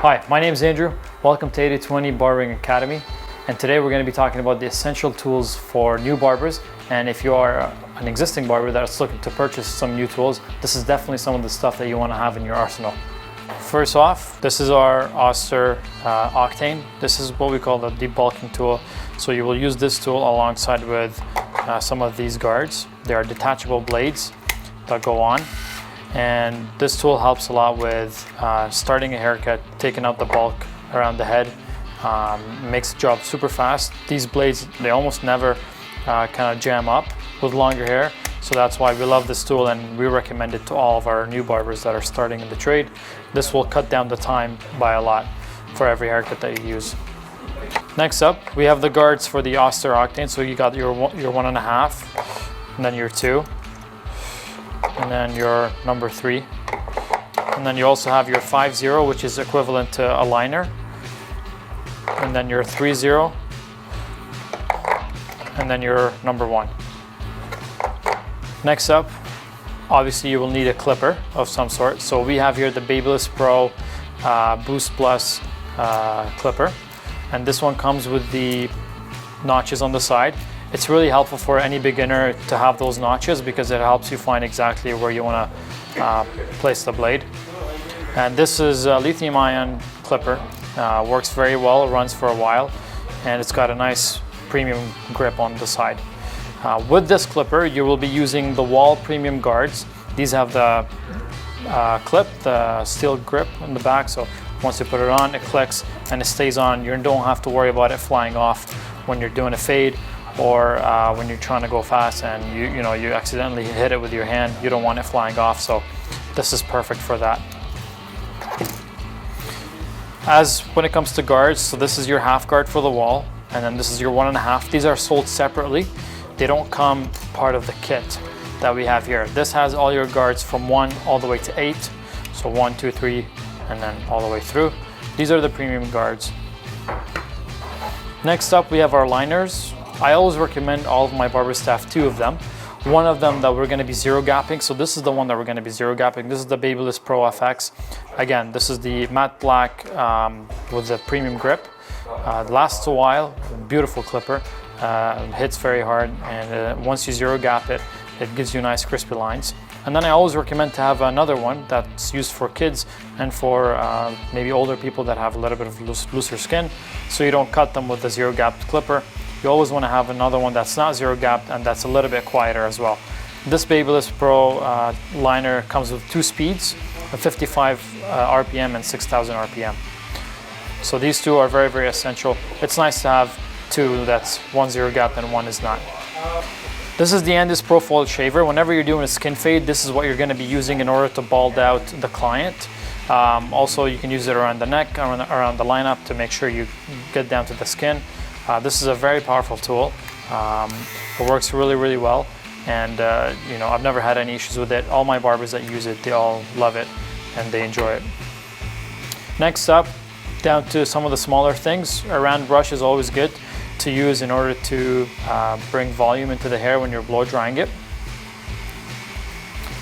Hi, my name is Andrew. Welcome to 8020 Barbering Academy. And today we're going to be talking about the essential tools for new barbers. And if you are an existing barber that's looking to purchase some new tools, this is definitely some of the stuff that you want to have in your arsenal. First off, this is our Auster Octane. This is what we call the debulking tool. So you will use this tool alongside with some of these guards. They are detachable blades that go on. And this tool helps a lot with starting a haircut, taking out the bulk around the head, makes the job super fast. These blades, they almost never kind of jam up with longer hair. So that's why we love this tool and we recommend it to all of our new barbers that are starting in the trade. This will cut down the time by a lot for every haircut that you use. Next up, we have the guards for the Auster Octane. So you got your 1.5, and then your 2. And then your number 3, and then you also have your 5-0, which is equivalent to a liner, and then your 3-0, and then your number 1. Next up, obviously you will need a clipper of some sort. So we have here the Babyliss Pro Boost Plus clipper, and this one comes with the notches on the side. It's really helpful for any beginner to have those notches because it helps you find exactly where you want to place the blade. And this is a lithium ion clipper. Works very well, runs for a while, and it's got a nice premium grip on the side. With this clipper, you will be using the Wall Premium guards. These have the clip, the steel grip in the back, so once you put it on, it clicks and it stays on. You don't have to worry about it flying off when you're doing a fade, or when you're trying to go fast and you accidentally hit it with your hand. You don't want it flying off, so this is perfect for that. As when it comes to guards, so this is your half guard for the wall, and then this is your 1.5. These are sold separately. They don't come part of the kit that we have here. This has all your guards from 1 all the way to 8. So 1, 2, 3, and then all the way through. These are the premium guards. Next up, we have our liners. I always recommend all of my barber staff 2 of them. One of them that we're going to be zero gapping. So this is the one that we're going to be zero gapping. This is the Babyliss Pro FX. Again, this is the matte black with the premium grip. Lasts a while. Beautiful clipper. Hits very hard, and once you zero gap it, it gives you nice crispy lines. And then I always recommend to have another one that's used for kids and for maybe older people that have a little bit of looser skin, so you don't cut them with the zero gap clipper. You always want to have another one that's not zero gapped and that's a little bit quieter as well. This Babyliss Pro liner comes with 2 speeds, a 55 RPM and 6,000 RPM. So these 2 are very, very essential. It's nice to have 2 that's 1 zero gap and 1 is not. This is the Andis Pro Fold Shaver. Whenever you're doing a skin fade, this is what you're going to be using in order to bald out the client. Also, you can use it around the neck, around the lineup to make sure you get down to the skin. This is a very powerful tool. It works really, really well, and I've never had any issues with it. All my barbers that use it, they all love it and they enjoy it. Next up, down to some of the smaller things. A round brush is always good to use in order to bring volume into the hair when you're blow drying it.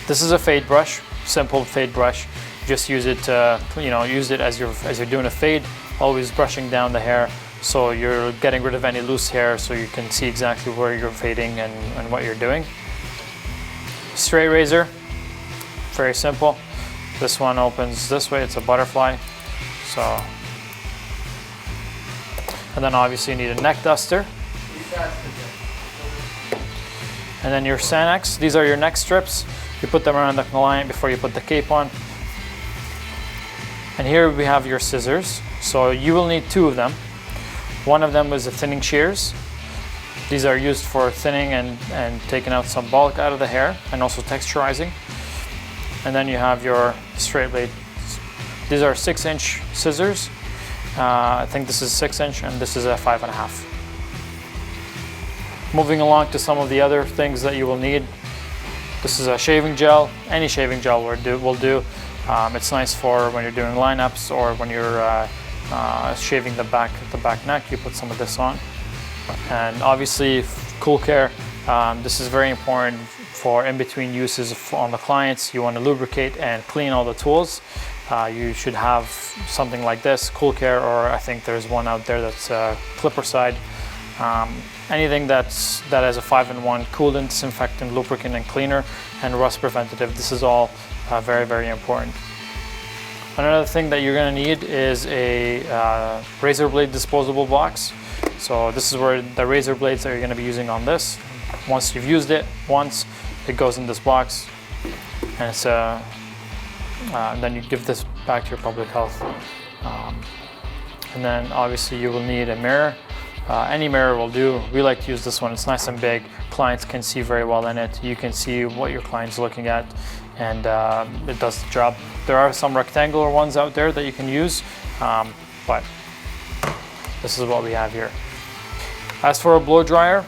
This is a fade brush, simple fade brush. Just use it to, use it as you're doing a fade, always brushing down the hair, so you're getting rid of any loose hair, so you can see exactly where you're fading and what you're doing. Straight razor, very simple. This one opens this way, it's a butterfly. So, and then obviously you need a neck duster. And then your Sanex, these are your neck strips. You put them around the client before you put the cape on. And here we have your scissors. So you will need 2 of them. One of them is the thinning shears. These are used for thinning and taking out some bulk out of the hair and also texturizing. And then you have your straight blade. These are 6-inch scissors. I think this is 6-inch and this is a 5.5. Moving along to some of the other things that you will need. This is a shaving gel. Any shaving gel will do. It's nice for when you're doing lineups or when you're shaving the back neck. You put some of this on. And obviously, Cool Care. This is very important for in-between uses on the clients. You want to lubricate and clean all the tools. you should have something like this, Cool Care, or I think there's one out there that's clipper side. Anything that has a 5-in-1 coolant, disinfectant, lubricant, and cleaner, and rust preventative. This is all very, very important. Another thing that you're going to need is a razor blade disposable box. So this is where the razor blades that you're going to be using on this. Once you've used it once, it goes in this box, and it's then you give this back to your public health. And then obviously you will need a mirror. Any mirror will do. We like to use this one. It's nice and big. Clients can see very well in it. You can see what your client's looking at, and it does the job. There are some rectangular ones out there that you can use, but this is what we have here. As for a blow dryer,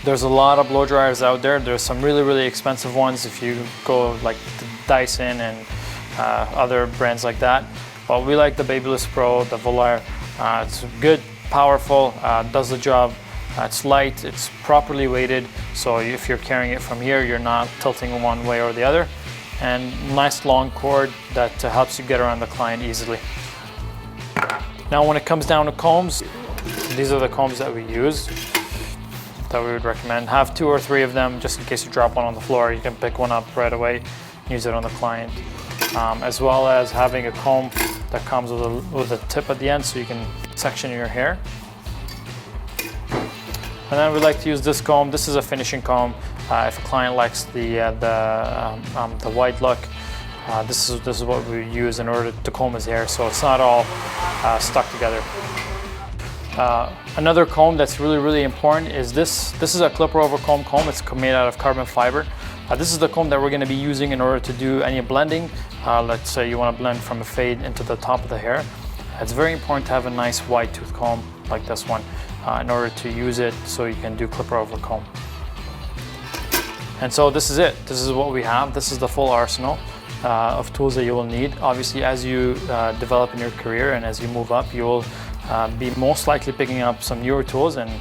there's a lot of blow dryers out there. There's some really, really expensive ones if you go like the Dyson and other brands like that. But we like the Babyliss Pro, the Volare. It's good, powerful, does the job. It's light, it's properly weighted, so if you're carrying it from here, you're not tilting one way or the other. And nice long cord that helps you get around the client easily. Now when it comes down to combs, these are the combs that we use, that we would recommend. Have 2 or 3 of them, just in case you drop one on the floor. You can pick one up right away, use it on the client. As well as having a comb that comes with a tip at the end, so you can section your hair. And then we like to use this comb. This is a finishing comb. If a client likes the white look, this is what we use in order to comb his hair, so it's not all stuck together. Another comb that's really, really important is this. This is a clipper over comb. It's made out of carbon fiber. This is the comb that we're going to be using in order to do any blending. Let's say you want to blend from a fade into the top of the hair. It's very important to have a nice wide tooth comb like this one in order to use it, so you can do clipper over comb. And so this is it. This is what we have. This is the full arsenal of tools that you will need. Obviously, as you develop in your career and as you move up, you will be most likely picking up some newer tools, and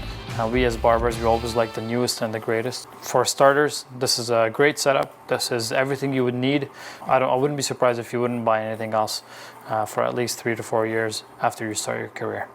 we as barbers, we always like the newest and the greatest. For starters, this is a great setup. This is everything you would need. I wouldn't be surprised if you wouldn't buy anything else for at least 3 to 4 years after you start your career.